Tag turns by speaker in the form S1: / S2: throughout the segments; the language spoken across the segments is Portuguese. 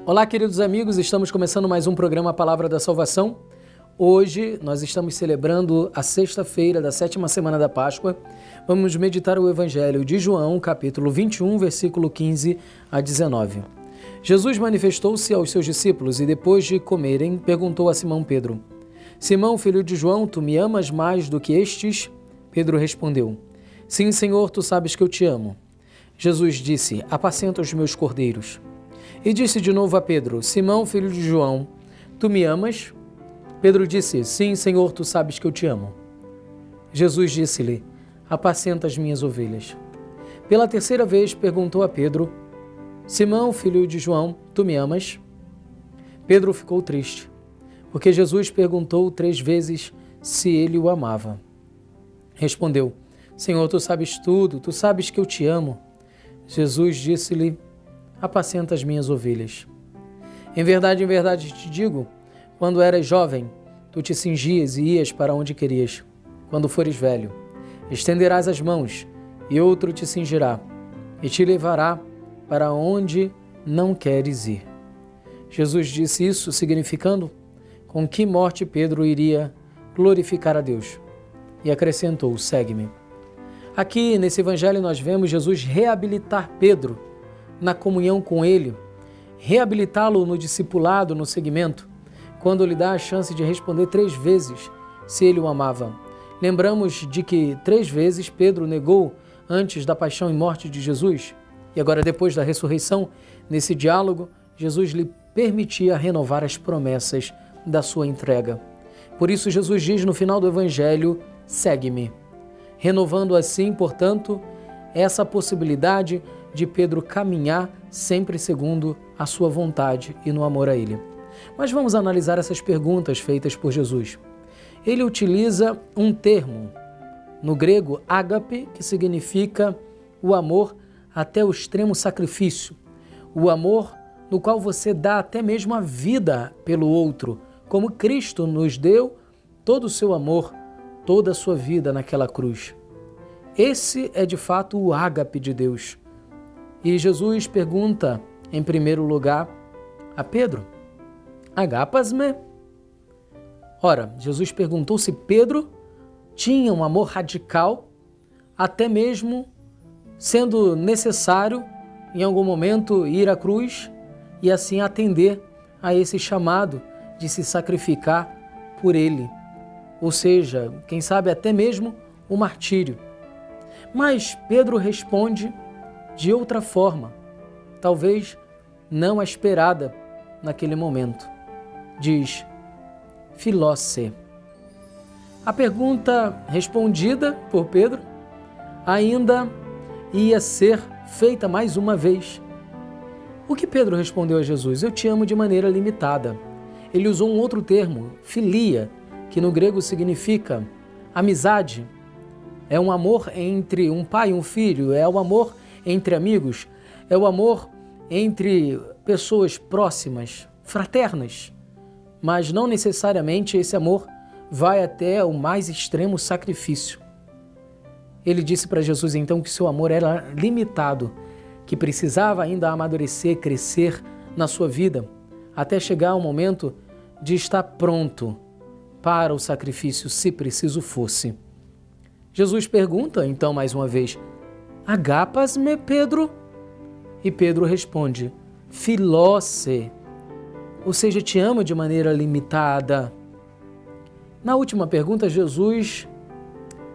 S1: Olá, queridos amigos, estamos começando mais um programa Palavra da Salvação. Hoje nós estamos celebrando a sexta-feira da 7ª semana da Páscoa. Vamos meditar o Evangelho de João, capítulo 21, versículo 15 a 19. Jesus manifestou-se aos seus discípulos e depois de comerem, perguntou a Simão Pedro: Simão, filho de João, tu me amas mais do que estes? Pedro respondeu: Sim, Senhor, tu sabes que eu te amo. Jesus disse: Apacenta os meus cordeiros. E disse de novo a Pedro: Simão, filho de João, tu me amas? Pedro disse: Sim, Senhor, tu sabes que eu te amo. Jesus disse-lhe: Apacenta as minhas ovelhas. Pela terceira vez perguntou a Pedro: Simão, filho de João, tu me amas? Pedro ficou triste, porque Jesus perguntou 3 vezes se ele o amava. Respondeu: Senhor, tu sabes tudo, tu sabes que eu te amo. Jesus disse-lhe: Apacenta as minhas ovelhas. Em verdade te digo, quando eras jovem, tu te cingias e ias para onde querias. Quando fores velho, estenderás as mãos, e outro te cingirá, e te levará para onde não queres ir. Jesus disse isso significando com que morte Pedro iria glorificar a Deus. E acrescentou: segue-me. Aqui nesse evangelho nós vemos Jesus reabilitar Pedro na comunhão com ele, reabilitá-lo no discipulado, no seguimento, quando lhe dá a chance de responder 3 vezes se ele o amava. Lembramos de que 3 vezes Pedro negou antes da paixão e morte de Jesus, e agora depois da ressurreição, nesse diálogo, Jesus lhe permitia renovar as promessas da sua entrega. Por isso Jesus diz no final do evangelho: segue-me, renovando assim, portanto, essa possibilidade de Pedro caminhar sempre segundo a sua vontade e no amor a ele. Mas vamos analisar essas perguntas feitas por Jesus. Ele utiliza um termo, no grego ágape, que significa o amor até o extremo sacrifício, o amor no qual você dá até mesmo a vida pelo outro, como Cristo nos deu todo o seu amor, toda a sua vida naquela cruz. Esse é de fato o ágape de Deus. E Jesus pergunta, em primeiro lugar, a Pedro: Agapas-me? Ora, Jesus perguntou se Pedro tinha um amor radical, até mesmo sendo necessário, em algum momento, ir à cruz e assim atender a esse chamado de se sacrificar por ele. Ou seja, quem sabe até mesmo o martírio. Mas Pedro responde de outra forma, talvez não a esperada naquele momento. Diz: Filósse. A pergunta respondida por Pedro ainda ia ser feita mais uma vez. O que Pedro respondeu a Jesus? Eu te amo de maneira limitada. Ele usou um outro termo, filia, que no grego significa amizade. É um amor entre um pai e um filho, é o amor entre amigos, é o amor entre pessoas próximas, fraternas. Mas não necessariamente esse amor vai até o mais extremo sacrifício. Ele disse para Jesus então que seu amor era limitado, que precisava ainda amadurecer, crescer na sua vida, até chegar ao momento de estar pronto para o sacrifício, se preciso fosse. Jesus pergunta então mais uma vez: Agapas-me, Pedro? E Pedro responde: Filósse, ou seja, te amo de maneira limitada. Na última pergunta, Jesus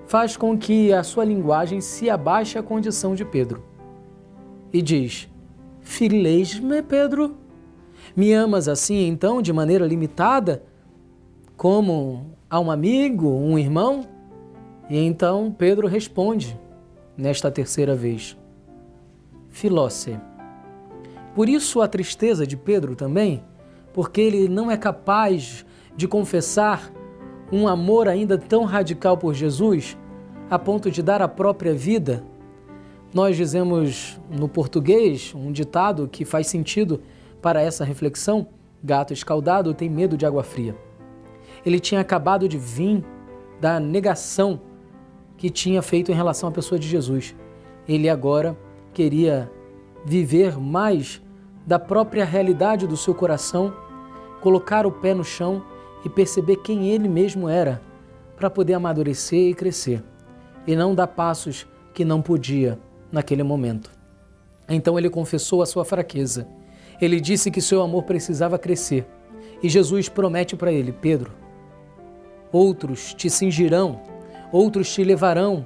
S1: faz com que a sua linguagem se abaixe à condição de Pedro e diz: Filês-me, Pedro? Me amas assim, então, de maneira limitada, como a um amigo, um irmão? E então Pedro responde, nesta terceira vez: Filósse. Por isso a tristeza de Pedro também, porque ele não é capaz de confessar um amor ainda tão radical por Jesus, a ponto de dar a própria vida. Nós dizemos no português um ditado que faz sentido para essa reflexão: gato escaldado tem medo de água fria. Ele tinha acabado de vir da negação que tinha feito em relação à pessoa de Jesus. Ele agora queria viver mais da própria realidade do seu coração, colocar o pé no chão e perceber quem ele mesmo era, para poder amadurecer e crescer, e não dar passos que não podia naquele momento. Então ele confessou a sua fraqueza. Ele disse que seu amor precisava crescer. E Jesus promete para ele: Pedro, outros te cingirão, outros te levarão.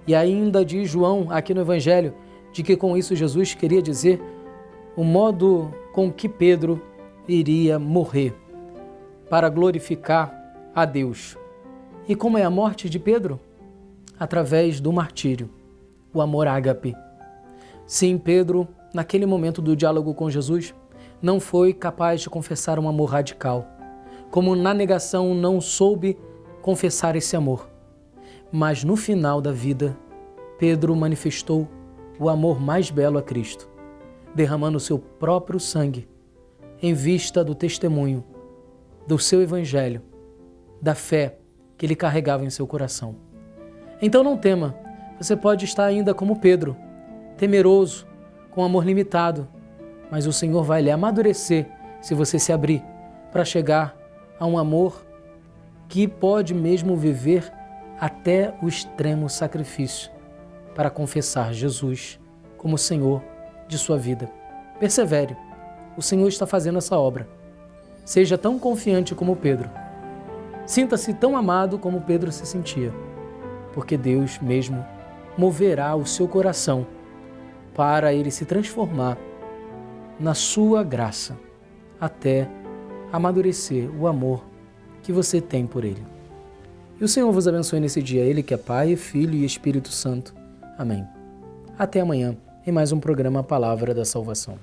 S1: E ainda diz João aqui no Evangelho, de que com isso Jesus queria dizer o modo com que Pedro iria morrer para glorificar a Deus. E como é a morte de Pedro? Através do martírio, o amor ágape. Sim, Pedro, naquele momento do diálogo com Jesus, não foi capaz de confessar um amor radical. Como na negação não soube confessar esse amor. Mas no final da vida, Pedro manifestou o amor mais belo a Cristo, derramando o seu próprio sangue em vista do testemunho do seu evangelho, da fé que ele carregava em seu coração. Então não tema, você pode estar ainda como Pedro, temeroso, com amor limitado, mas o Senhor vai lhe amadurecer se você se abrir para chegar a um amor que pode mesmo viver até o extremo sacrifício para confessar Jesus como Senhor de sua vida. Persevere, o Senhor está fazendo essa obra. Seja tão confiante como Pedro. Sinta-se tão amado como Pedro se sentia, porque Deus mesmo moverá o seu coração para ele se transformar na sua graça, até amadurecer o amor que você tem por ele. E o Senhor vos abençoe nesse dia, Ele que é Pai, Filho e Espírito Santo. Amém. Até amanhã, em mais um programa Palavra da Salvação.